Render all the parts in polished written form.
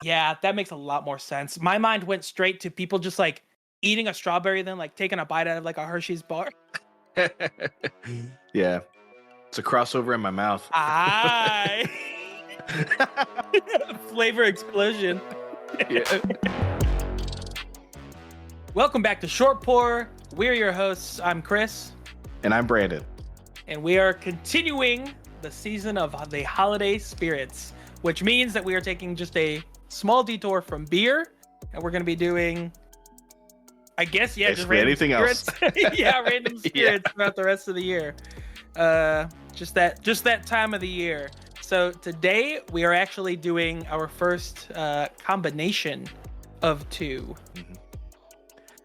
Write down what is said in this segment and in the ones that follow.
Yeah, that makes a lot more sense. My mind went straight to people just like eating a strawberry, then like taking a bite out of like a Hershey's bar. Yeah, it's a crossover in my mouth. I flavor explosion. Yeah. Welcome back to Short Pour. We're your hosts. I'm Chris, And I'm Brandon. and we are continuing the season of the holiday spirits, which means that we are taking just a small detour from beer, and we're going to be doing, I guess, yeah, just Basically random anything spirits. else. Yeah, random spirits throughout the rest of the year. Just that time of the year. So today we are actually doing our first combination of two. Mm-hmm.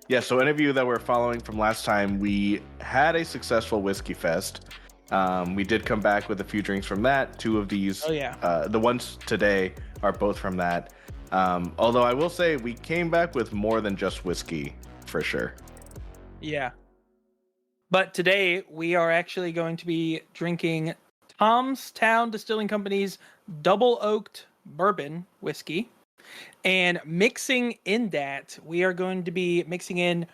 Yeah, so any of you that were following from last time, we had a successful whiskey fest. We did come back with a few drinks from that. Two of these, the ones today are both from that. Although I will say we came back with more than just whiskey, for sure. Yeah. But today we are actually going to be drinking Tom's Town Distilling Company's double oaked bourbon whiskey. And mixing in that, we are going to be mixing in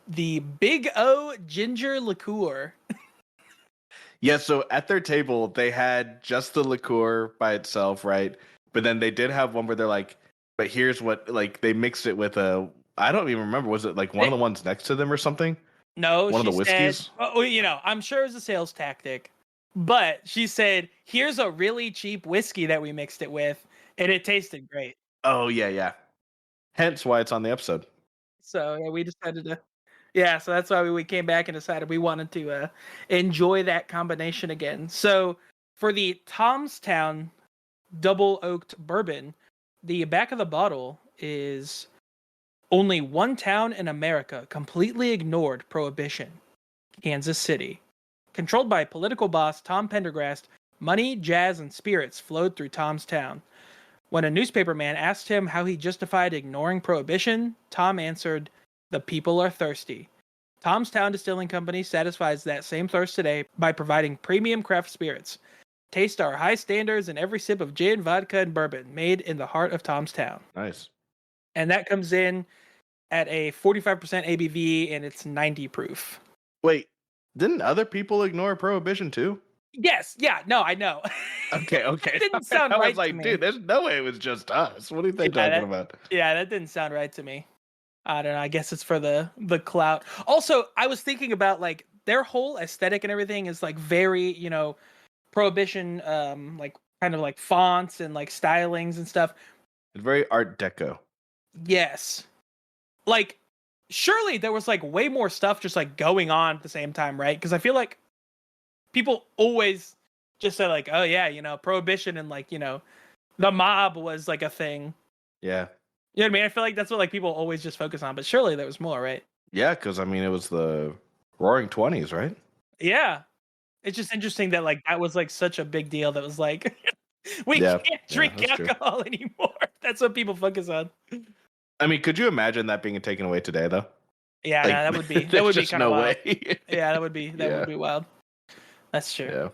the Big O ginger liqueur. Yeah, so at their table, they had just the liqueur by itself, right? But then they did have one where they're like, but here's what, like, they mixed it with I don't even remember, was it like one of the ones next to them or something? No, one of the whiskeys? Said, well, I'm sure it was a sales tactic, but she said, here's a really cheap whiskey that we mixed it with, and it tasted great. Oh, yeah. Hence why it's on the episode. So yeah, we decided to, so that's why we came back and decided we wanted to enjoy that combination again. So for the Tom's Town double oaked bourbon, the back of the bottle is only one town in America completely ignored prohibition: Kansas City. Controlled by political boss Tom Pendergrast, money, jazz, and spirits flowed through Tom's Town. When a newspaper man asked him how he justified ignoring prohibition, Tom answered, "The people are thirsty." Tom's Town Distilling Company satisfies that same thirst today by providing premium craft spirits. Taste our high standards in every sip of gin, vodka, and bourbon made in the heart of Tom's Town. Nice. And that comes in at a 45% ABV, and it's 90 proof. Wait, didn't other people ignore prohibition too? Yes, yeah, no, I know. Okay. It didn't sound right. I was like, dude, there's no way it was just us. What are they talking about? Yeah, that didn't sound right to me. I don't know. I guess it's for the clout. Also, I was thinking about like their whole aesthetic and everything is like very, prohibition, like kind of like fonts and like stylings and stuff. It's very Art Deco. Yes. Like, surely there was like way more stuff just like going on at the same time, right? Because I feel like people always just say like, oh yeah, prohibition and like, the mob was like a thing. Yeah. You know what I mean? I feel like that's what like people always just focus on, but surely there was more, right? Yeah, because I mean it was the Roaring 20s, right? Yeah. It's just interesting that like that was like such a big deal that was like we can't drink alcohol anymore. That's what people focus on. I mean, could you imagine that being taken away today though? Yeah, like, that would be kind of wild. Way. Yeah, that would be wild. That's true. Yeah.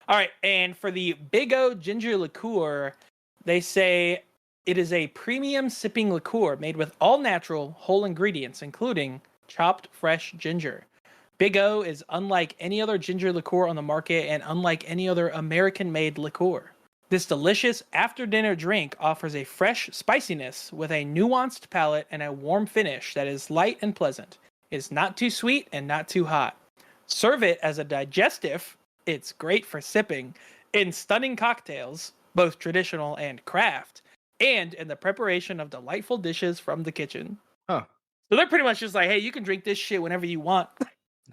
All right, and for the Big O ginger liqueur, they say it is a premium sipping liqueur made with all natural, whole ingredients, including chopped fresh ginger. Big O is unlike any other ginger liqueur on the market and unlike any other American-made liqueur. This delicious after-dinner drink offers a fresh spiciness with a nuanced palate and a warm finish that is light and pleasant. It's not too sweet and not too hot. Serve it as a digestive. It's great for sipping in stunning cocktails, both traditional and craft, and in the preparation of delightful dishes from the kitchen. Huh. So they're pretty much just like, hey, you can drink this shit whenever you want.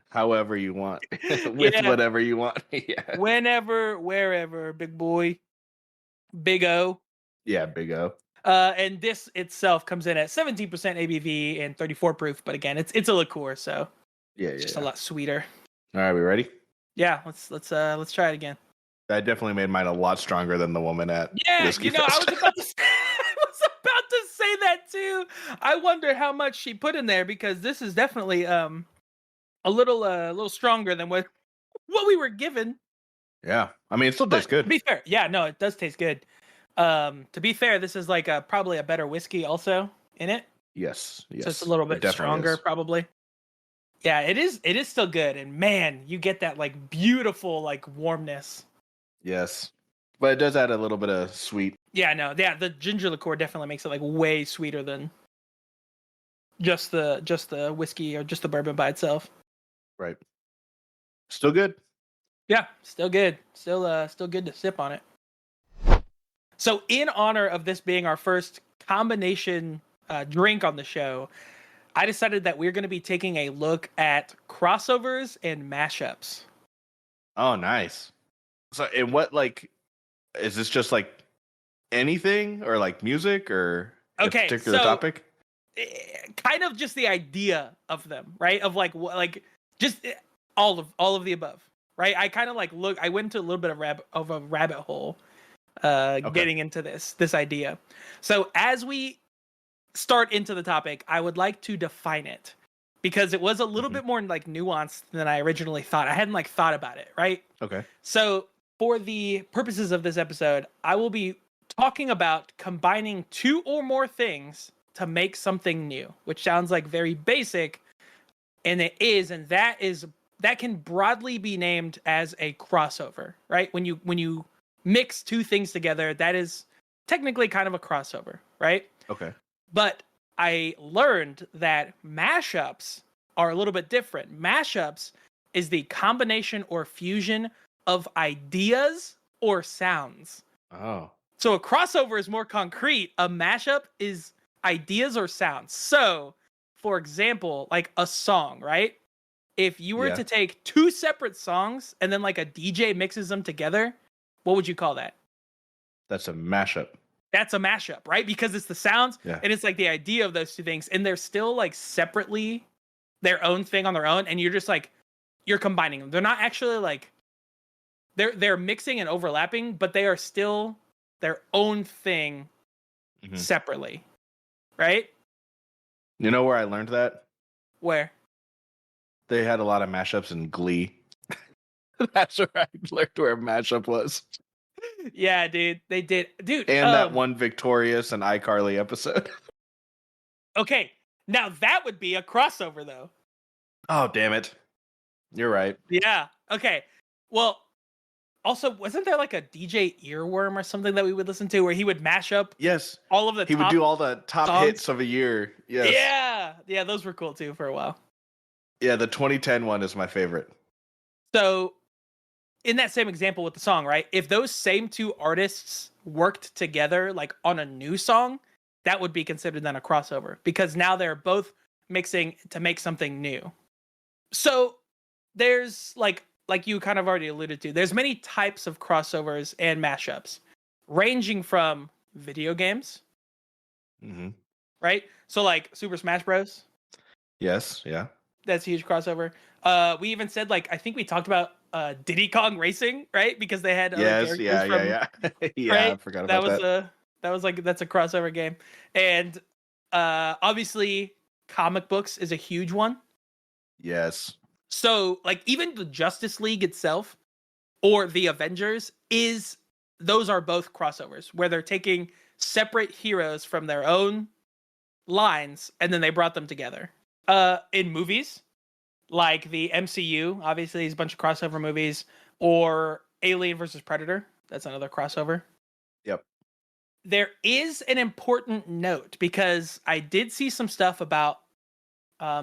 However you want. With whatever you want. Yeah. Whenever, wherever, big boy. Big O. Yeah, Big O. And this itself comes in at 17% ABV and 34 proof, but again, it's a liqueur, so it's just a lot sweeter. All right, we ready? Yeah, let's try it again. That definitely made mine a lot stronger than the woman at Whiskey Fest. I was about to say that too. I wonder how much she put in there because this is definitely a little stronger than what we were given. Yeah, I mean it still tastes good. To be fair, yeah, no, it does taste good. To be fair, this is like probably a better whiskey also in it. Yes. So it's a little bit stronger, probably. Yeah, it is. It is still good, and man, you get that like beautiful like warmness. Yes, but it does add a little bit of sweet. Yeah, no, yeah, the ginger liqueur definitely makes it like way sweeter than just the whiskey or just the bourbon by itself. Right. Still good. Yeah, still good. Still good to sip on it. So, in honor of this being our first combination drink on the show, I decided that we're going to be taking a look at crossovers and mashups. Oh, nice. So, and what like is this just like anything or like music or a particular topic? Kind of just the idea of them, right? Of like just all of the above, right? I kind of like I went into a little bit of a rabbit hole getting into this idea. So as we start into the topic, I would like to define it because it was a little bit more like nuanced than I originally thought. I hadn't like thought about it, right? Okay. So for the purposes of this episode, I will be talking about combining two or more things to make something new, which sounds like very basic, and it is, and that can broadly be named as a crossover, right? When you mix two things together, that is technically kind of a crossover, right? Okay. But I learned that mashups are a little bit different. Mashups is the combination or fusion of ideas or sounds. Oh. So a crossover is more concrete. A mashup is ideas or sounds. So, for example, like a song, right? If you were to take two separate songs and then like a DJ mixes them together, what would you call that? That's a mashup. That's a mashup, right? Because it's the sounds and it's like the idea of those two things, and they're still like separately their own thing on their own, and you're just like you're combining them. They're not actually like they're mixing and overlapping, but they are still their own thing separately. Right? You know where I learned that? Where? They had a lot of mashups in Glee. That's where I learned where a mashup was. Yeah, dude. They did. Dude. And that one Victorious and iCarly episode. Okay. Now that would be a crossover, though. Oh, damn it. You're right. Yeah. Okay. Well, also, wasn't there like a DJ Earworm or something that we would listen to where he would mash up all of the He would do all the top songs? hits of a year. Yes. Yeah. Yeah, those were cool too for a while. Yeah, the 2010 one is my favorite. So, in that same example with the song, right? If those same two artists worked together like on a new song, that would be considered then a crossover because now they're both mixing to make something new. So, there's like you kind of already alluded to, there's many types of crossovers and mashups, ranging from video games, right? So like Super Smash Bros. Yes, yeah. That's a huge crossover. We even said like I think we talked about Diddy Kong Racing, right? Because they had yeah. Yeah, right? I forgot about that. That's a crossover game, and obviously comic books is a huge one. Yes. So, like, even the Justice League itself or the Avengers those are both crossovers where they're taking separate heroes from their own lines and then they brought them together. In movies, like the MCU, obviously, is a bunch of crossover movies, or Alien versus Predator. That's another crossover. Yep. There is an important note because I did see some stuff about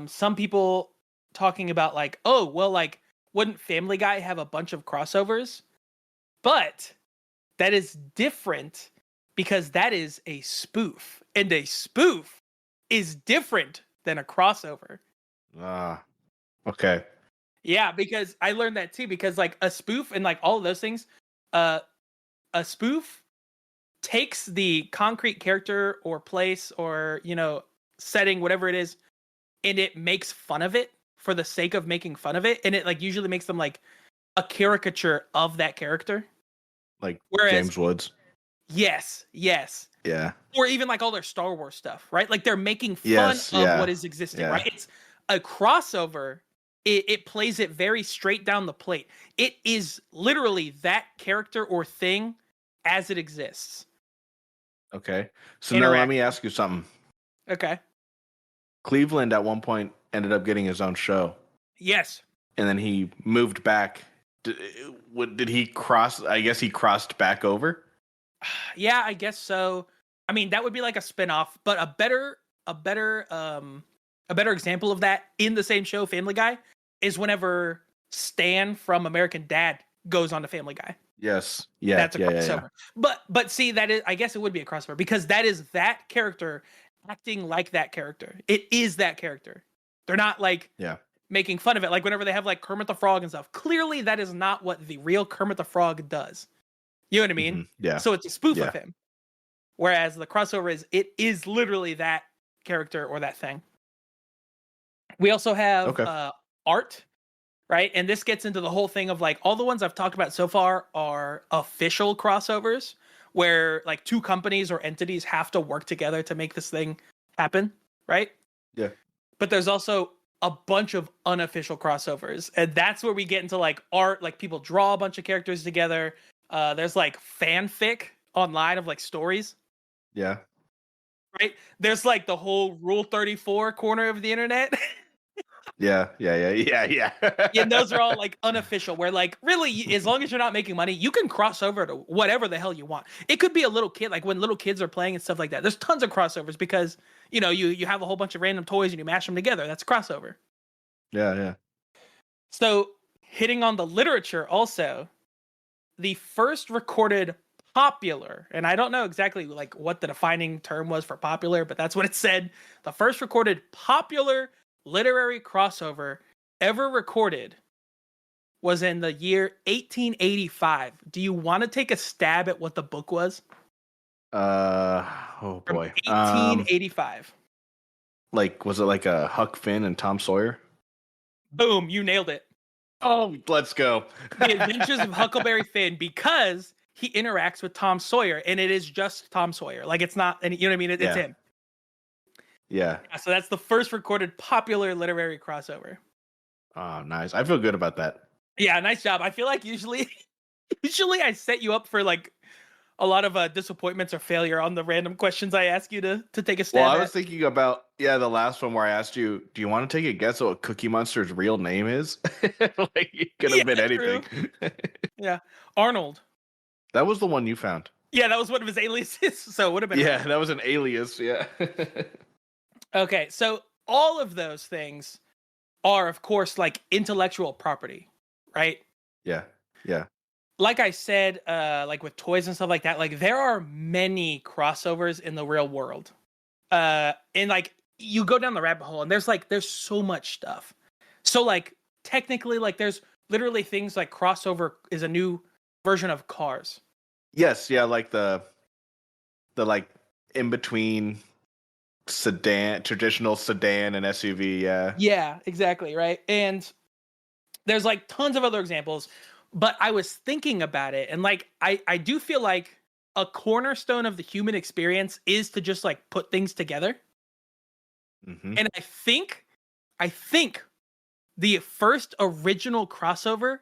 some people talking about like, oh, well, like, wouldn't Family Guy have a bunch of crossovers? But that is different because that is a spoof, and a spoof is different than a crossover. Okay. Yeah, because I learned that too, because like a spoof and like all of those things, a spoof takes the concrete character or place or, setting, whatever it is, and it makes fun of it for the sake of making fun of it, and it like usually makes them like a caricature of that character, like James Woods. Yes. Yeah. Or even like all their Star Wars stuff, right? Like they're making fun of what is existing, right? It's a crossover. It plays it very straight down the plate. It is literally that character or thing as it exists. Okay. So now let me ask you something. Okay. Cleveland at one point ended up getting his own show. Yes. And then he moved back. Did he cross? I guess he crossed back over. Yeah, I guess so. I mean, that would be like a spin-off, but a better example of that in the same show, Family Guy, is whenever Stan from American Dad goes on to Family Guy. Yes. Yeah. That's a crossover. But see, that is, I guess it would be a crossover because that is that character acting like that character. It is that character. They're not like making fun of it. Like whenever they have like Kermit the Frog and stuff. Clearly, that is not what the real Kermit the Frog does. You know what I mean? Mm-hmm. Yeah. So it's a spoof of him. Whereas the crossover it is literally that character or that thing. We also have art, right? And this gets into the whole thing of like all the ones I've talked about so far are official crossovers where like two companies or entities have to work together to make this thing happen, right? Yeah. But there's also a bunch of unofficial crossovers. And that's where we get into like art, like people draw a bunch of characters together. There's like fanfic online of like stories. Yeah. Right? There's like the whole Rule 34 corner of the internet. Yeah. And those are all like unofficial where like really as long as you're not making money, you can cross over to whatever the hell you want. It could be a little kid, like when little kids are playing and stuff like that. There's tons of crossovers because, you know, you have a whole bunch of random toys and you mash them together. That's a crossover. Yeah. So hitting on the literature also, the first recorded popular, and I don't know exactly like what the defining term was for popular, but that's what it said. The first recorded popular literary crossover ever recorded was in the year 1885. Do you want to take a stab at what the book was? Oh boy. 1885. Like, was it like a Huck Finn and Tom Sawyer? Boom, you nailed it. Oh, let's go. The Adventures of Huckleberry Finn, because he interacts with Tom Sawyer, and it is just Tom Sawyer. Like, it's not, and you know what I mean? It's him. Yeah. So that's the first recorded popular literary crossover. Oh, nice. I feel good about that. Yeah, nice job. I feel like usually I set you up for like a lot of disappointments or failure on the random questions I ask you to take a stab at. Well, I was thinking about, the last one where I asked you, do you want to take a guess at what Cookie Monster's real name is? Like, it could have been anything. Yeah. Arnold. That was the one you found. Yeah, that was one of his aliases, so it would have been. Yeah, that was an alias, yeah. Okay, so all of those things are, of course, like intellectual property, right? Yeah. Like I said, like with toys and stuff like that, like there are many crossovers in the real world. And like you go down the rabbit hole and there's so much stuff. So like technically like there's literally things like crossover is a new version of Cars. Yes, yeah, like the like in between traditional sedan and SUV, yeah. Yeah, exactly, right? And there's like tons of other examples, but I was thinking about it and like I do feel like a cornerstone of the human experience is to just like put things together. Mm-hmm. And I think the first original crossover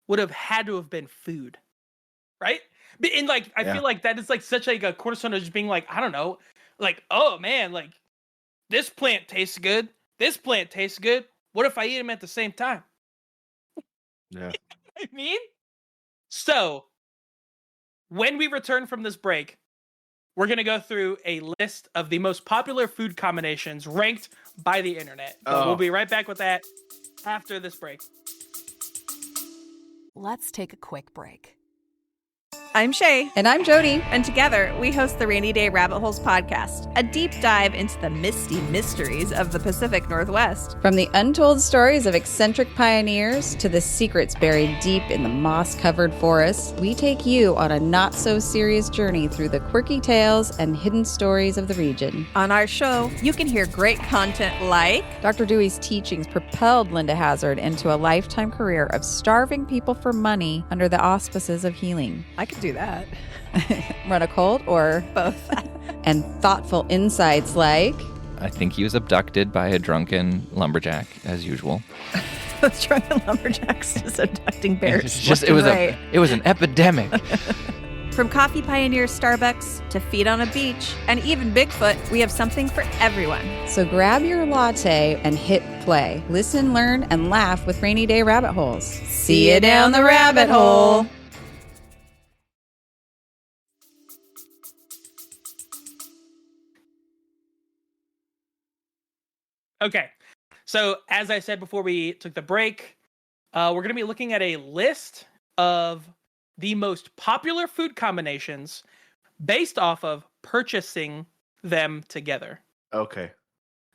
would have had to have been food, right? And like I feel like that is like such like a cornerstone of just being like, I don't know, like, oh man, like this plant tastes good, this plant tastes good, what if I eat them at the same time? Yeah. I mean, so when we return from this break, we're going to go through a list of the most popular food combinations ranked by the internet. But we'll be right back with that after this break. Let's take a quick break. I'm Shay. And I'm Jody. And together, we host the Rainy Day Rabbit Holes podcast, a deep dive into the misty mysteries of the Pacific Northwest. From the untold stories of eccentric pioneers to the secrets buried deep in the moss-covered forests, we take you on a not-so-serious journey through the quirky tales and hidden stories of the region. On our show, you can hear great content like... Dr. Dewey's teachings propelled Linda Hazard into a lifetime career of starving people for money under the auspices of healing. I could do that. Run a cult or both. And thoughtful insights like... I think he was abducted by a drunken lumberjack, as usual. Those drunken lumberjacks just abducting bears. It was an epidemic. From coffee pioneers Starbucks to feet on a beach and even Bigfoot, we have something for everyone. So grab your latte and hit play. Listen, learn, and laugh with Rainy Day Rabbit Holes. See you down the rabbit hole. Okay, so as I said before we took the break, we're going to be looking at a list of the most popular food combinations based off of purchasing them together. Okay.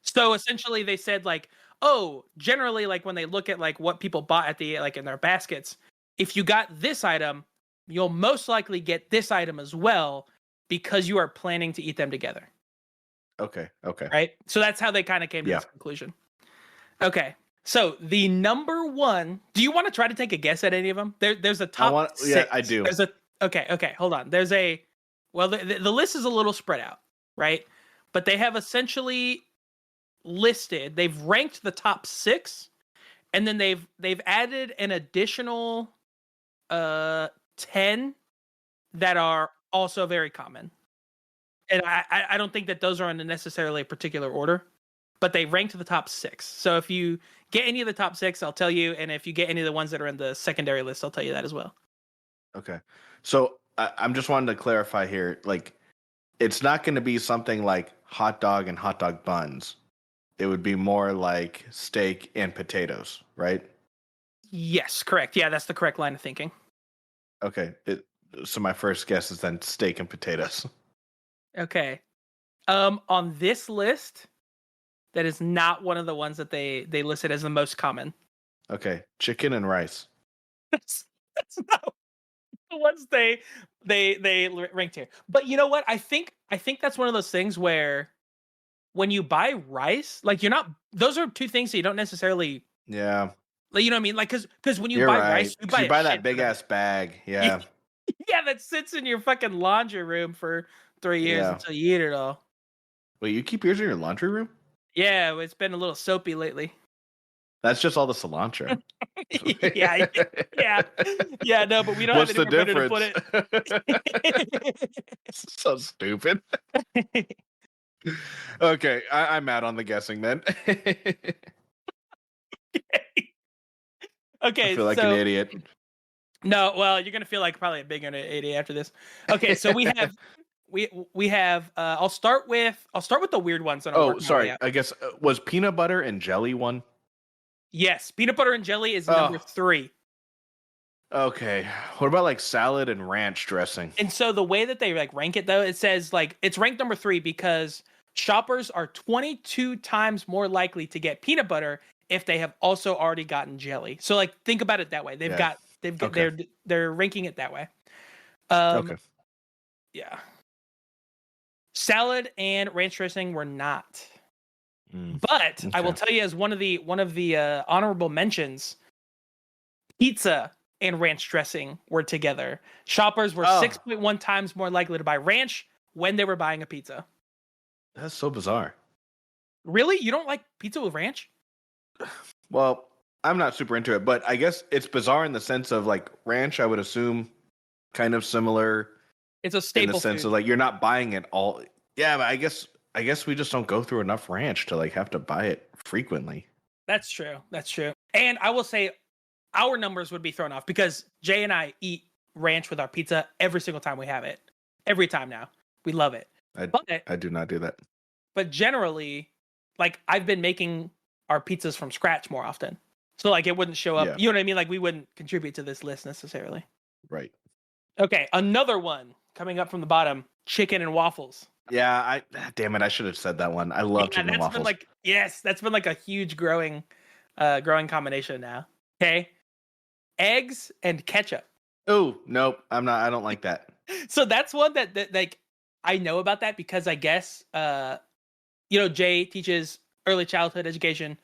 So essentially they said like, oh, generally like when they look at like what people bought at the like in their baskets, if you got this item, you'll most likely get this item as well because you are planning to eat them together. Okay. Right? So that's how they kind of came to this conclusion. Okay. So the number one, do you want to try to take a guess at any of them? There's a top six. Yeah, I do. There's a okay, hold on. There's a the list is a little spread out, right? But they have essentially listed, they've ranked the top 6, and then they've added an additional 10 that are also very common. And I don't think that those are in necessarily a particular order, but they ranked the top 6. So if you get any of the top 6, I'll tell you, and if you get any of the ones that are in the secondary list, I'll tell you that as well. Okay. So I'm just wanting to clarify here, like, it's not going to be something like hot dog and hot dog buns. It would be more like steak and potatoes, right? Yes, correct. Yeah, that's the correct line of thinking. Okay. So my first guess is then steak and potatoes. Okay. On this list, that is not one of the ones that they listed as the most common. Okay. Chicken and rice. That's not the ones they ranked here. But you know what? I think that's one of those things where when you buy rice, like those are two things that you don't necessarily. Yeah. Like, you know what I mean? Like, because when you You're buy right. rice, you buy that big ass bag. Yeah. Yeah, that sits in your fucking laundry room for 3 years until you eat it all. Wait, you keep yours in your laundry room? Yeah, it's been a little soapy lately. That's just all the cilantro. yeah. No, but we don't What's have anywhere better to put it. So stupid. Okay, I'm mad on the guessing then. Okay, I feel like an idiot. No, well, you're gonna feel like probably a big idiot after this. Okay, so we have. I'll start with the weird ones. Oh, sorry. I guess was peanut butter and jelly one? Yes, peanut butter and jelly is number 3. Okay, what about like salad and ranch dressing? And so the way that they like rank it though, it says like it's ranked number 3 because shoppers are 22 times more likely to get peanut butter if they have also already gotten jelly. So like think about it that way. They've got they're ranking it that way. Okay. Yeah. Salad and ranch dressing were not. But I will tell you, as one of the honorable mentions, pizza and ranch dressing were together. Shoppers were 6.1 times more likely to buy ranch when they were buying a pizza. That's so bizarre. Really? You don't like pizza with ranch? Well, I'm not super into it, but I guess it's bizarre in the sense of like ranch, I would assume kind of similar. It's a staple in the sense food. Of like you're not buying it all. Yeah, but I guess we just don't go through enough ranch to like have to buy it frequently. That's true. And I will say our numbers would be thrown off because Jay and I eat ranch with our pizza every single time we have it. Every time now. We love it. I do not do that. But generally, like I've been making our pizzas from scratch more often. So like it wouldn't show up. Yeah. You know what I mean? Like we wouldn't contribute to this list necessarily. Right. Okay, another one coming up from the bottom, chicken and waffles. Yeah, damn it, I should have said that one. I love chicken and waffles. That's been like a huge growing combination now. Okay. Eggs and ketchup. Oh, nope. I don't like that. So that's one that like I know about that because I guess Jay teaches early childhood education.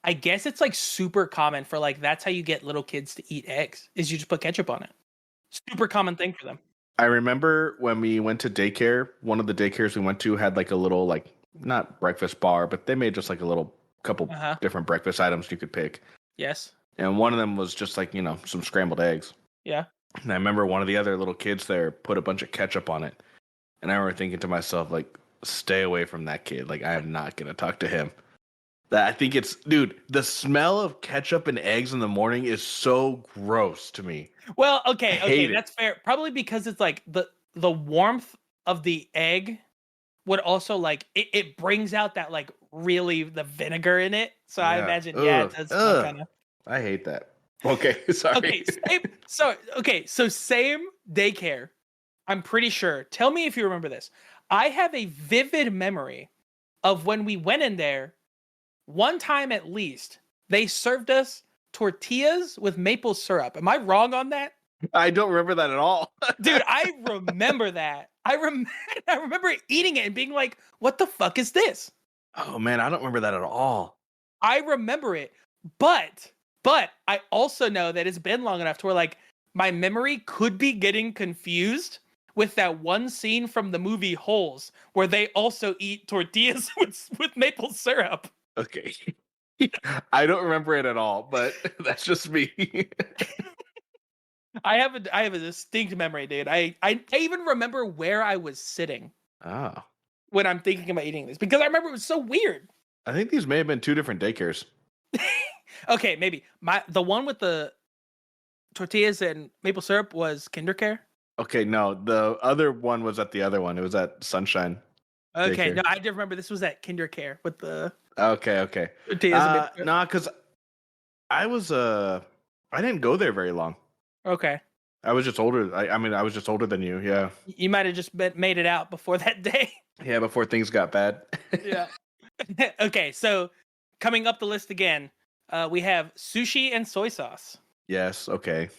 I guess it's like super common for like that's how you get little kids to eat eggs is you just put ketchup on it. Super common thing for them. I remember when we went to daycare, one of the daycares we went to had like a little like not breakfast bar, but they made just like a little couple different breakfast items you could pick. Yes. And one of them was just like, some scrambled eggs. Yeah. And I remember one of the other little kids there put a bunch of ketchup on it. And I remember thinking to myself, like, stay away from that kid. Like, I am not going to talk to him. I think it's, dude, the smell of ketchup and eggs in the morning is so gross to me. Well, okay, that's fair. Probably because it's like the warmth of the egg would also like it brings out that like really the vinegar in it. So I imagine, it does kind of. I hate that. Okay, sorry. So same daycare. I'm pretty sure. Tell me if you remember this. I have a vivid memory of when we went in there. One time at least, they served us tortillas with maple syrup. Am I wrong on that? I don't remember that at all. Dude, I remember that. I remember eating it and being like, what the fuck is this? Oh, man, I don't remember that at all. I remember it. But I also know that it's been long enough to where, like, my memory could be getting confused with that one scene from the movie Holes, where they also eat tortillas with maple syrup. Okay. I don't remember it at all, but that's just me. I have a distinct memory, dude. I even remember where I was sitting. Oh. When I'm thinking about eating this, because I remember it was so weird. I think these may have been 2 different daycares. Okay, maybe. The one with the tortillas and maple syrup was KinderCare. Okay, no, the other one was at the other one. It was at Sunshine. Okay, daycare. no, I did remember this was at KinderCare with the Okay. tortillas and maple syrup. Nah, because I was I didn't go there very long. Okay. I was just older. I mean, I was just older than you. Yeah. You might have just made it out before that day. Yeah, before things got bad. Yeah. Okay, so coming up the list again, we have sushi and soy sauce. Yes. Okay.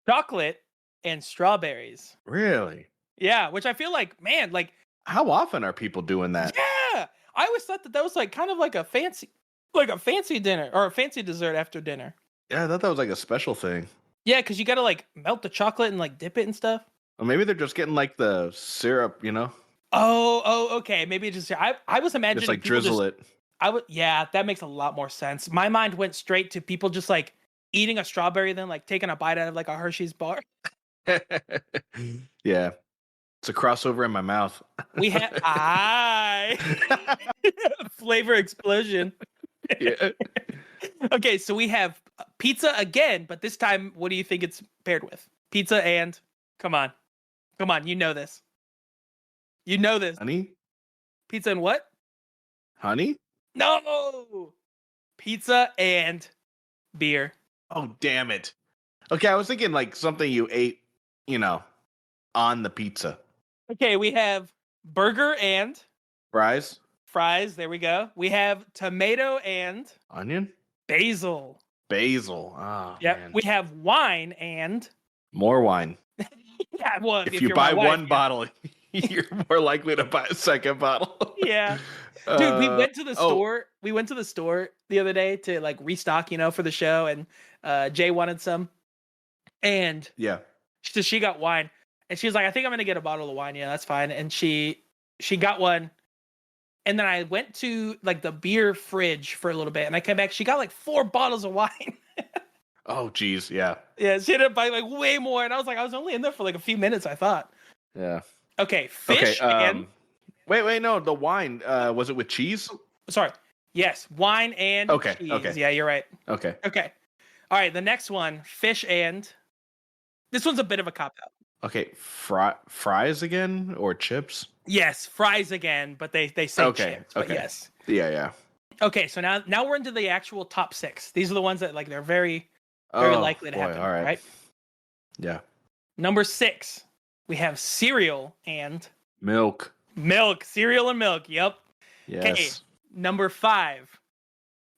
Chocolate and strawberries. Really? Yeah, which I feel like, man, like, how often are people doing that? Yeah, I always thought that was like kind of like a fancy dinner or a fancy dessert after dinner. Yeah, I thought that was like a special thing. Yeah, because you got to like melt the chocolate and like dip it and stuff. Or maybe they're just getting like the syrup, you know? Oh, okay. Maybe just I was imagining just like drizzle it. Yeah, that makes a lot more sense. My mind went straight to people just like eating a strawberry, then like taking a bite out of like a Hershey's bar. Yeah, it's a crossover in my mouth. We have flavor explosion. Yeah. Okay, so we have pizza again, but this time, what do you think it's paired with? Pizza and come on, you know this. You know this. Honey? Pizza and what? Honey? No! Pizza and beer. Oh, damn it. Okay, I was thinking like something you ate, you know, on the pizza. Okay, we have burger and fries. There we go. We have tomato and onion. Basil. Oh, yep. Man. We have wine and more wine. Yeah, well, if you buy one bottle, you're more likely to buy a second bottle. Yeah. Dude, we went to the store. We went to the store the other day to like restock, you know, for the show, and Jay wanted some. And yeah. So she got wine. And she was like, I think I'm gonna get a bottle of wine. Yeah, that's fine. And she got one. And then I went to like the beer fridge for a little bit, and I came back. She got like 4 bottles of wine. Oh, geez, yeah. Yeah, she ended up buying like way more, and I was like, I was only in there for like a few minutes, I thought. Yeah. Okay, fish and wait, no, the wine. Was it with cheese? Sorry. Yes, wine and cheese. Okay. Yeah, you're right. Okay. All right, the next one, fish and. This one's a bit of a cop out. Okay, fries again or chips? Yes, fries again, but they say chips. But yes. Yeah. Okay, so now we're into the actual top 6. These are the ones that like they're very likely to happen. All right. Yeah. Number 6, we have cereal and milk. Cereal and milk. Yep. Yes. Okay. Number 5,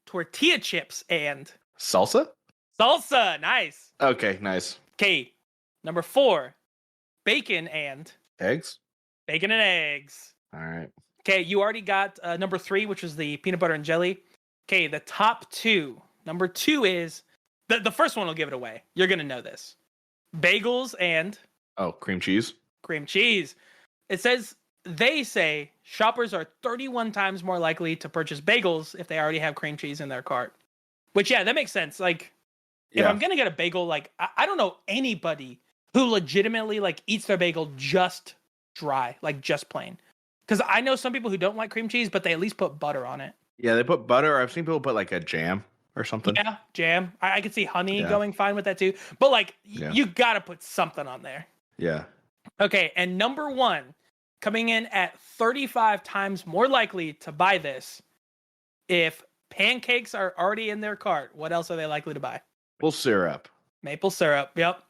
tortilla chips and salsa. Nice. Okay, nice. Okay. Number 4, bacon and eggs. Bacon and eggs. All right. Okay, you already got number 3, which was the peanut butter and jelly. Okay, the top 2. Number 2 is the first one will give it away. You're gonna know this. Bagels and cream cheese. They say shoppers are 31 times more likely to purchase bagels if they already have cream cheese in their cart. Which, yeah, that makes sense. Like, if I'm gonna get a bagel, like I don't know anybody who legitimately like eats their bagel just dry, like just plain. Because I know some people who don't like cream cheese, but they at least put butter on it. Yeah, they put butter. I've seen people put like a jam or something. Yeah, jam. I could see honey going fine with that too. But like, you gotta put something on there. Yeah. Okay, and number 1, coming in at 35 times more likely to buy this. If pancakes are already in their cart, what else are they likely to buy? Maple syrup. Maple syrup. Yep.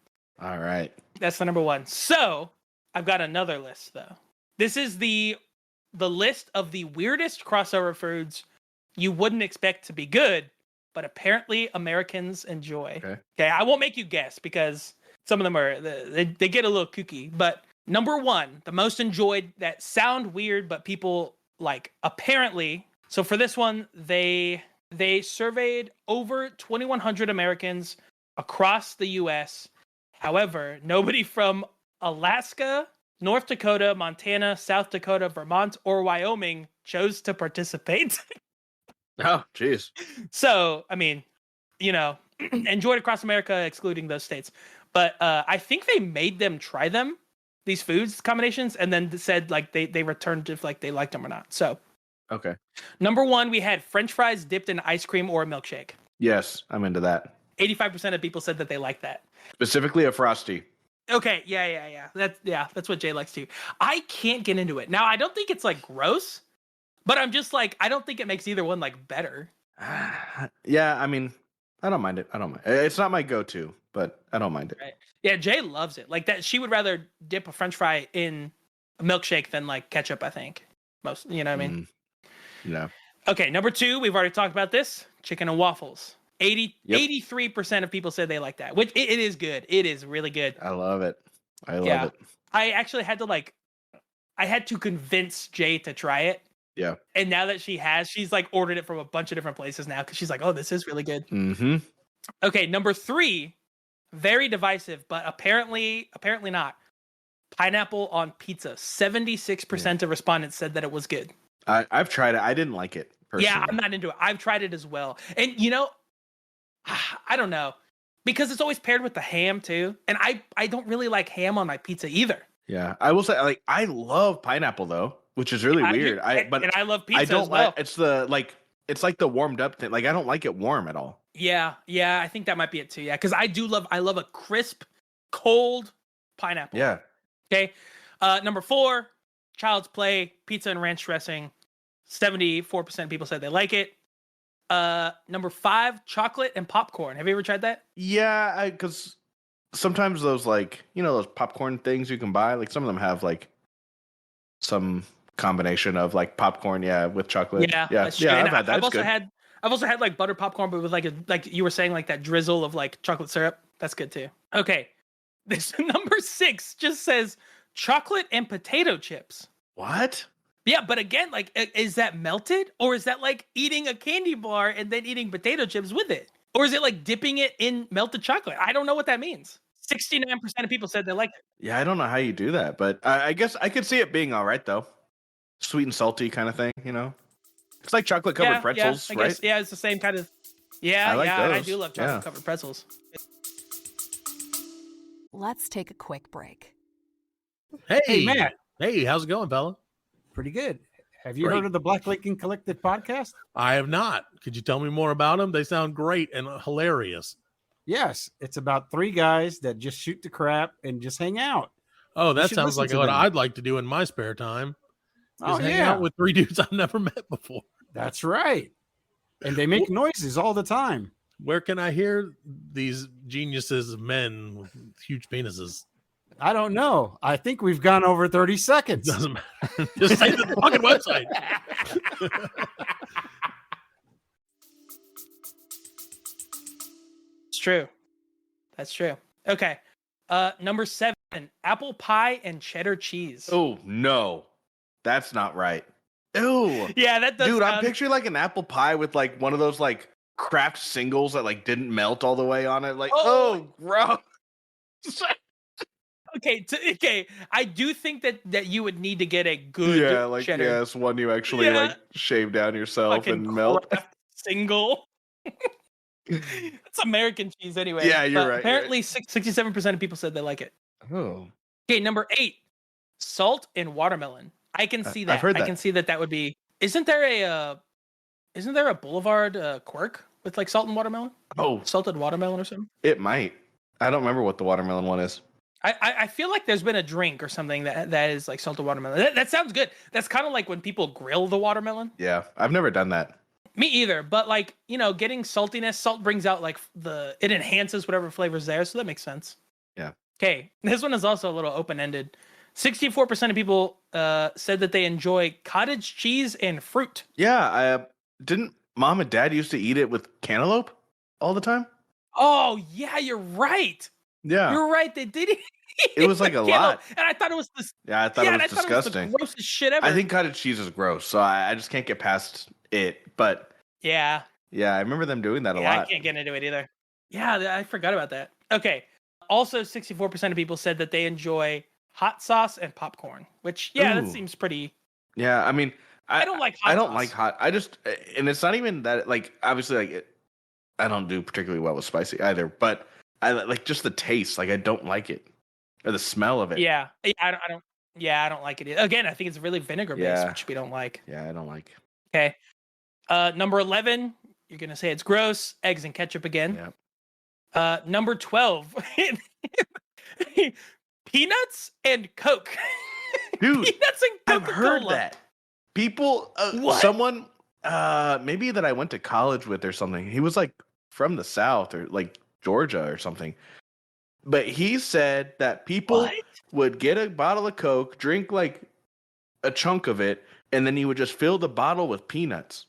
All right. That's the number 1. So I've got another list though. This is the list of the weirdest crossover foods you wouldn't expect to be good, but apparently Americans enjoy. Okay, I won't make you guess because some of them are they get a little kooky. But number 1, the most enjoyed that sound weird, but people like apparently. So for this one, they surveyed over 2,100 Americans across the U.S. However, nobody from Alaska, North Dakota, Montana, South Dakota, Vermont, or Wyoming chose to participate. Oh, jeez. So, I mean, enjoyed across America, excluding those states. But I think they made them try them, these foods combinations, and then said like they returned if like they liked them or not. So, okay. Number 1, we had French fries dipped in ice cream or a milkshake. Yes, I'm into that. 85% of people said that they like that. Specifically a Frosty. Okay, yeah. That's what Jay likes too. I can't get into it. Now, I don't think it's like gross, but I'm just like, I don't think it makes either one like better. Yeah, I mean, I don't mind it. It's not my go-to, but I don't mind it. Right. Yeah, Jay loves it. Like that, she would rather dip a French fry in a milkshake than like ketchup, I think. Most, you know what I mean? No. Okay, number 2, we've already talked about this. Chicken and waffles. 83% of people said they like that, which it is good. It is really good. I love it. I love it. I actually had to convince Jay to try it. Yeah. And now that she's like ordered it from a bunch of different places now because she's like, oh, this is really good. Mm-hmm. Okay, number 3, very divisive, but apparently not. Pineapple on pizza. 76% of respondents said that it was good. I've tried it. I didn't like it personally. Yeah, I'm not into it. I've tried it as well. And I don't know. Because it's always paired with the ham too. And I don't really like ham on my pizza either. Yeah. I will say like I love pineapple though, which is really weird. And I love pizza. I don't as well. like it's like the warmed up thing. Like I don't like it warm at all. Yeah, I think that might be it too. Yeah, because I love a crisp, cold pineapple. Yeah. Okay. Number 4, Child's Play, pizza and ranch dressing. 74% of people said they like it. Number 5, chocolate and popcorn. Have you ever tried that? Yeah, because sometimes those like those popcorn things you can buy, like some of them have like some combination of like popcorn, with chocolate. Yeah. I've had that. I've also had like butter popcorn, but with like you were saying, like that drizzle of like chocolate syrup. That's good too. Okay, this number 6 just says chocolate and potato chips. What? Yeah, but again, like, is that melted? Or is that like eating a candy bar and then eating potato chips with it? Or is it like dipping it in melted chocolate? I don't know what that means. 69% of people said they liked it. Yeah, I don't know how you do that, but I guess I could see it being all right, though. Sweet and salty kind of thing, It's like chocolate-covered pretzels, right? Guess, it's the same kind of... Yeah, I do love chocolate-covered pretzels. Let's take a quick break. Hey, Matt. Hey, how's it going, fella? Pretty good. Have you heard of the Black Lincoln Collective podcast? I have not. Could you tell me more about them? They sound great and hilarious. Yes. It's about 3 guys that just shoot the crap and just hang out. Oh, that sounds like what I'd like to do in my spare time. Just hang out with 3 dudes I've never met before. That's right. And they make noises all the time. Where can I hear these geniuses of men with huge penises? I don't know. I think we've gone over 30 seconds. Doesn't matter. Just say the fucking website. It's true. That's true. Okay. Number 7, apple pie and cheddar cheese. Oh, no. That's not right. Ew. Yeah, that does. Dude, I'm picturing like an apple pie with like one of those like craft singles that like didn't melt all the way on it. Like, oh gross. Okay. I do think that you would need to get a good cheddar. It's one you actually like shave down yourself and melt. Single. It's American cheese anyway. Yeah, you're right. Apparently, 67% of people said they like it. Oh. Okay, number 8, salt and watermelon. I can see that. I've heard that. I can see that would be. Isn't there a Boulevard quirk with like salt and watermelon? Oh, salted watermelon or something. It might. I don't remember what the watermelon one is. I feel like there's been a drink or something that is like salted watermelon. That sounds good. That's kind of like when people grill the watermelon. Yeah, I've never done that. Me either, but like, getting saltiness, salt brings out like it enhances whatever flavor's there, so that makes sense. Yeah. Okay, this one is also a little open-ended. 64% of people said that they enjoy cottage cheese and fruit. Yeah, didn't Mom and Dad used to eat it with cantaloupe all the time? Oh, yeah, you're right. Yeah. You're right, they did eat it was like a lot. And I thought it was this. Yeah, I thought it was disgusting. It was the grossest shit ever. I think cottage cheese is gross, so I just can't get past it. But yeah, I remember them doing that a lot. I can't get into it either. Yeah, I forgot about that. Okay. Also, 64% of people said that they enjoy hot sauce and popcorn, which that seems pretty. Yeah, I mean, I don't like hot. I don't like hot. I just, and it's not even that. Like, obviously, like I don't do particularly well with spicy either. But I like just the taste. Like, I don't like it. Or the smell of it. Yeah, I don't. Yeah, I don't like it. Again, I think it's really vinegar based, which we don't like. Yeah, I don't like. Okay, number 11. You're gonna say it's gross. Eggs and ketchup again. Yeah. Number 12. Peanuts and Coke. Dude, peanuts and Coca-Cola. I've heard that. People, someone, maybe that I went to college with or something. He was like from the South or like Georgia or something. But he said that people would get a bottle of Coke, drink like a chunk of it, and then he would just fill the bottle with peanuts.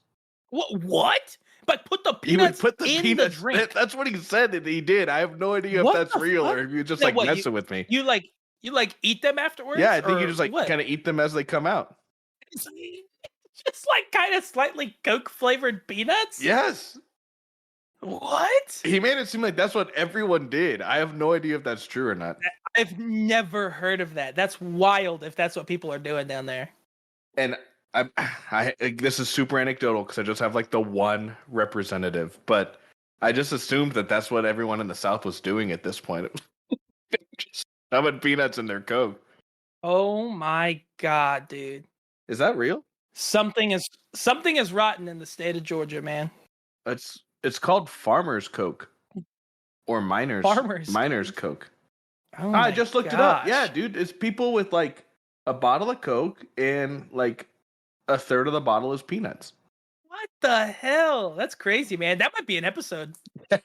What? But put the peanuts in the drink. That's what he said that he did. I have no idea if that's real or if you're just like messing with me. You eat them afterwards? Yeah, I think you just like kind of eat them as they come out. Just like kind of slightly Coke flavored peanuts? Yes. What? He made it seem like that's what everyone did. I have no idea if that's true or not. I've never heard of that. That's wild if that's what people are doing down there. And I this is super anecdotal because I just have like the one representative, but I just assumed that that's what everyone in the South was doing at this point. Just shoving peanuts in their Coke. Oh my God, dude. Is that real? Something is rotten in the state of Georgia, man. It's called Farmer's Coke or Miner's Coke. Oh I just looked it up. Yeah, dude, it's people with like a bottle of Coke and like a third of the bottle is peanuts. What the hell? That's crazy, man. That might be an episode.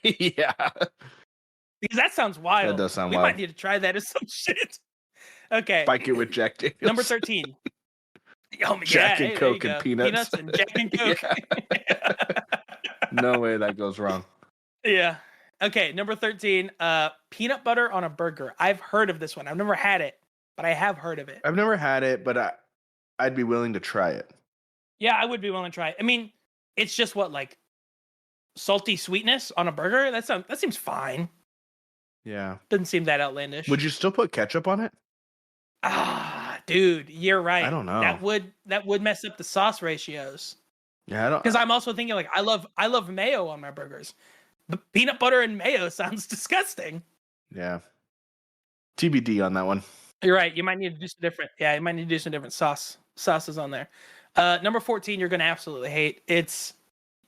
Yeah. Because that sounds wild. That does sound wild. We might need to try that as some shit. Okay. Spike it with Jack Daniels. Number 13. Oh my Jack and Coke and peanuts. Peanuts and Jack and Coke. No way that goes wrong. Yeah. Okay, number 13. Peanut butter on a burger. I've heard of this one. I've never had it, but I have heard of it. I've never had it, but I'd be willing to try it. Yeah, I would be willing to try it. I mean, it's just like salty sweetness on a burger. That seems fine. Yeah. Doesn't seem that outlandish. Would you still put ketchup on it? Dude, you're right. I don't know. That would mess up the sauce ratios. Yeah, I don't. Because I'm also thinking like I love mayo on my burgers. But peanut butter and mayo sounds disgusting. Yeah. TBD on that one. You're right. You might need to do some different. Yeah, you might need to do some different sauces on there. Number 14, you're gonna absolutely hate. It's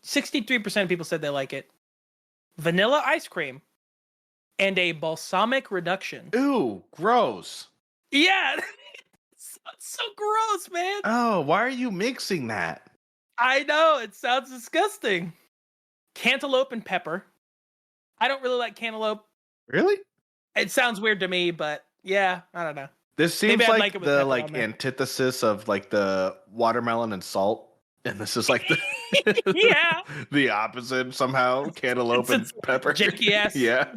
63% of people said they like it. Vanilla ice cream and a balsamic reduction. Ooh, gross. Yeah. It's so gross, man. Oh, why are you mixing that? I know, it sounds disgusting. Cantaloupe and pepper. I don't really like cantaloupe. Really? It sounds weird to me, but yeah, I don't know. This seems like the antithesis of like the watermelon and salt, and this is like the the opposite somehow. Cantaloupe and pepper. Janky ass. Yeah.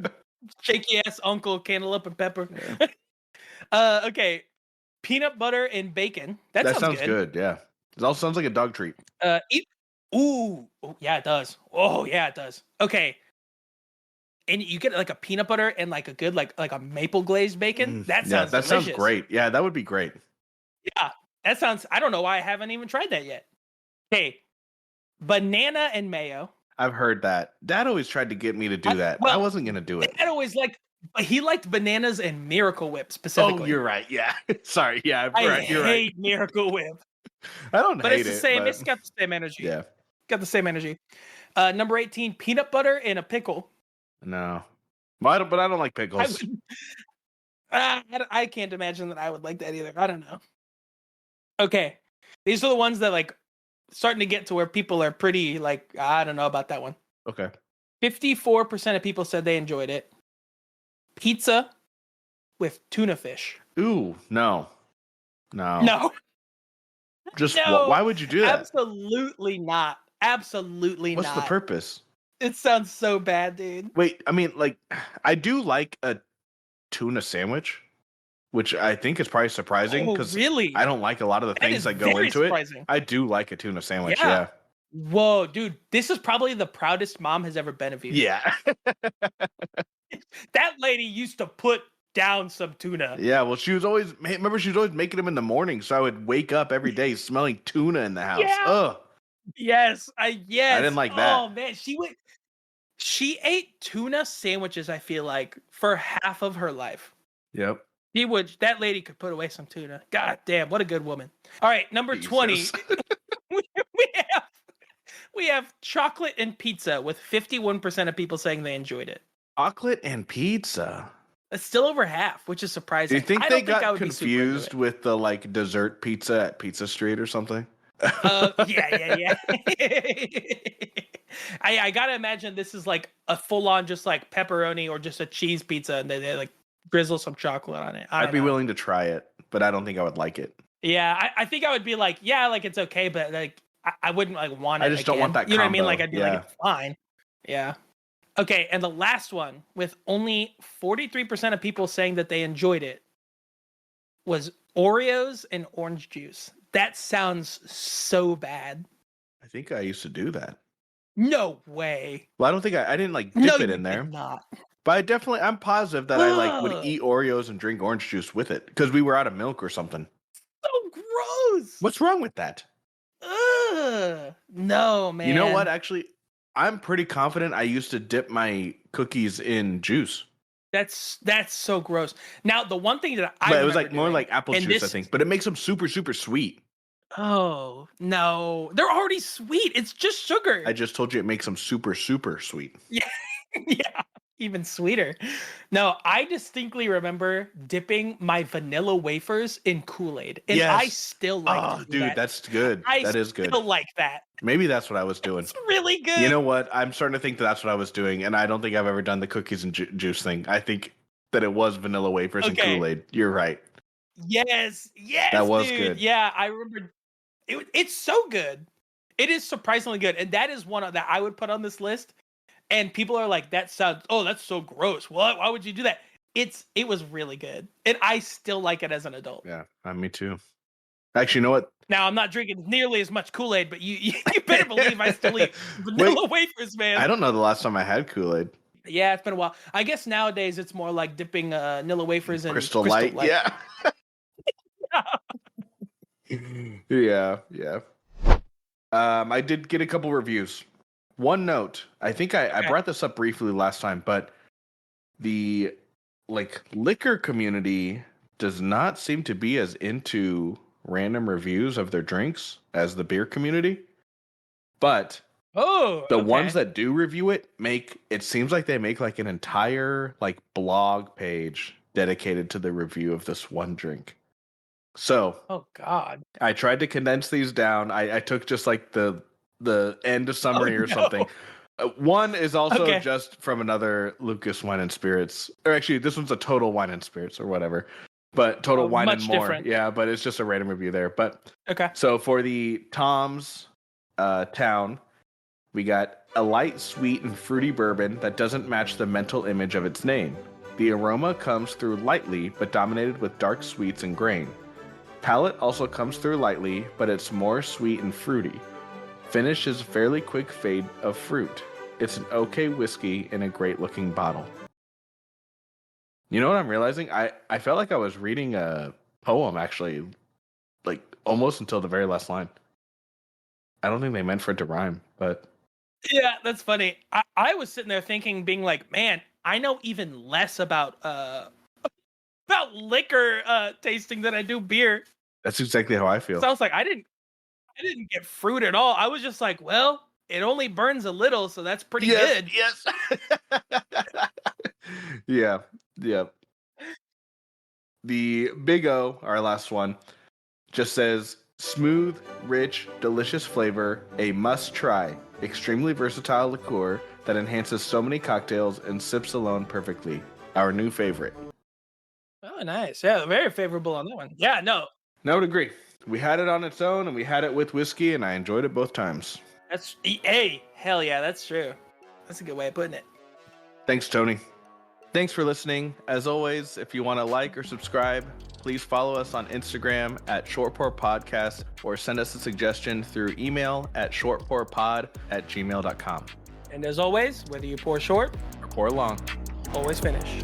Shaky ass uncle cantaloupe and pepper. Yeah. Okay. Peanut butter and bacon. That sounds good. Yeah. It also sounds like a dog treat. Ooh, yeah, it does. Oh, yeah, it does. Okay. And you get like a peanut butter and like a good like a maple glazed bacon. That sounds delicious. Sounds great. Yeah, that would be great. Yeah, that sounds. I don't know why I haven't even tried that yet. Okay, banana and mayo. I've heard that. Dad always tried to get me to do that. I wasn't gonna do it. Dad always liked He liked bananas and Miracle Whip specifically. Oh, you're right. Yeah. Sorry. Yeah. I Right. You're right. hate Miracle Whip. I don't But hate it's the it, same. but It's got the same energy. yeah. Got the same energy. Number 18, peanut butter in a pickle. No. Well, but I don't like pickles. I can't imagine that I would like that either. I don't know. Okay. These are the ones that like starting to get to where people are pretty like, I don't know about that one. Okay. 54% of people said they enjoyed it. Pizza with tuna fish. Ooh, no. No. Just No, why would you do that? Absolutely not. Absolutely What's not. the purpose? It sounds so bad, dude. Wait, I mean, like, I do like a tuna sandwich, which I think is probably surprising because really? I don't like a lot of the things that go into surprising. it. I do like a tuna sandwich, yeah. Whoa, dude, this is probably the proudest mom has ever been of you. Yeah. That lady used to put down some tuna. Yeah, well, she was always making them in the morning, so I would wake up every day smelling tuna in the house. Yeah. Ugh. Yes. I didn't like that. Oh man, she ate tuna sandwiches, I feel like, for half of her life. Yep. That lady could put away some tuna. God damn, what a good woman. All right, number 20. we have chocolate and pizza with 51% of people saying they enjoyed it. Chocolate and pizza. It's still over half, which is surprising. Do you think they got confused with the like dessert pizza at Pizza Street or something? Yeah. I gotta imagine this is like a full-on just like pepperoni or just a cheese pizza, and they like drizzle some chocolate on it. I'd be willing to try it, but I don't think I would like it. Yeah, I think I would be like, yeah, like it's okay, but like I wouldn't like want it. I just don't want that. You know what I mean? combo. Like I'd be like, it's fine. Yeah. Okay, and the last one with only 43% of people saying that they enjoyed it was Oreos and orange juice. That sounds so bad. I think I used to do that. No way. Well, I don't think I didn't like dip it in there. Not. But I'm positive that I like would eat Oreos and drink orange juice with it because we were out of milk or something. So gross. What's wrong with that? No, man. You know what? Actually, I'm pretty confident I used to dip my cookies in juice. That's so gross. Now, the one thing that it was like more like apple juice, I think, but it makes them super, super sweet. Oh, no. They're already sweet. It's just sugar. I just told you it makes them super, super sweet. Yeah. Yeah. Even sweeter. No, I distinctly remember dipping my vanilla wafers in Kool-Aid. And yes. I still like dude, that. That's good. That is good. I still like that. Maybe that's what I was doing. It's really good. You know what? I'm starting to think that's what I was doing, and I don't think I've ever done the cookies and juice thing. I think that it was vanilla wafers and Kool-Aid. You're right. Yes. That was dude. good. Yeah, I remember. It's so good. It is surprisingly good, and that is one that I would put on this list. And people are like, that's so gross. What? Why would you do that? It was really good. And I still like it as an adult. Yeah, me too. Actually, you know what? Now, I'm not drinking nearly as much Kool-Aid, but you better believe I still eat vanilla wafers, man. I don't know the last time I had Kool-Aid. Yeah, it's been a while. I guess nowadays it's more like dipping vanilla wafers in Crystal Light. Yeah. Yeah. I did get a couple reviews. One note, I think I brought this up briefly last time, but the liquor community does not seem to be as into random reviews of their drinks as the beer community. But the ones that do review it seems like they make like an entire like blog page dedicated to the review of this one drink. So, oh god, I tried to condense these down. I took just like the end of summary or something. One is also just from another Lucas Wine and Spirits, or actually this one's a Total Wine and Spirits or whatever, but Total Wine and More. Different. Yeah, but it's just a random review there. But so for the Tom's Town, we got a light, sweet, and fruity bourbon that doesn't match the mental image of its name. The aroma comes through lightly, but dominated with dark sweets and grain. Palate also comes through lightly, but it's more sweet and fruity. Finish is a fairly quick fade of fruit. It's an okay whiskey in a great looking bottle. You know what I'm realizing? I felt like I was reading a poem actually, like almost until the very last line. I don't think they meant for it to rhyme, but... Yeah, that's funny. I was sitting there thinking, being like, man, I know even less about liquor tasting than I do beer. That's exactly how I feel. So I was like, I didn't get fruit at all. I was just like, well, it only burns a little, so that's pretty good. Yes. Yeah. The Big O, our last one, just says smooth, rich, delicious flavor, a must try. Extremely versatile liqueur that enhances so many cocktails and sips alone perfectly. Our new favorite. Oh, nice. Yeah, very favorable on that one. Yeah, no. I would agree. We had it on its own and we had it with whiskey, and I enjoyed it both times. Hey, hell yeah, that's true. That's a good way of putting it. Thanks, Tony. Thanks for listening. As always, if you want to like or subscribe, please follow us on Instagram at shortpourpodcast or send us a suggestion through email at shortpourpod@gmail.com. And as always, whether you pour short or pour long, always finish.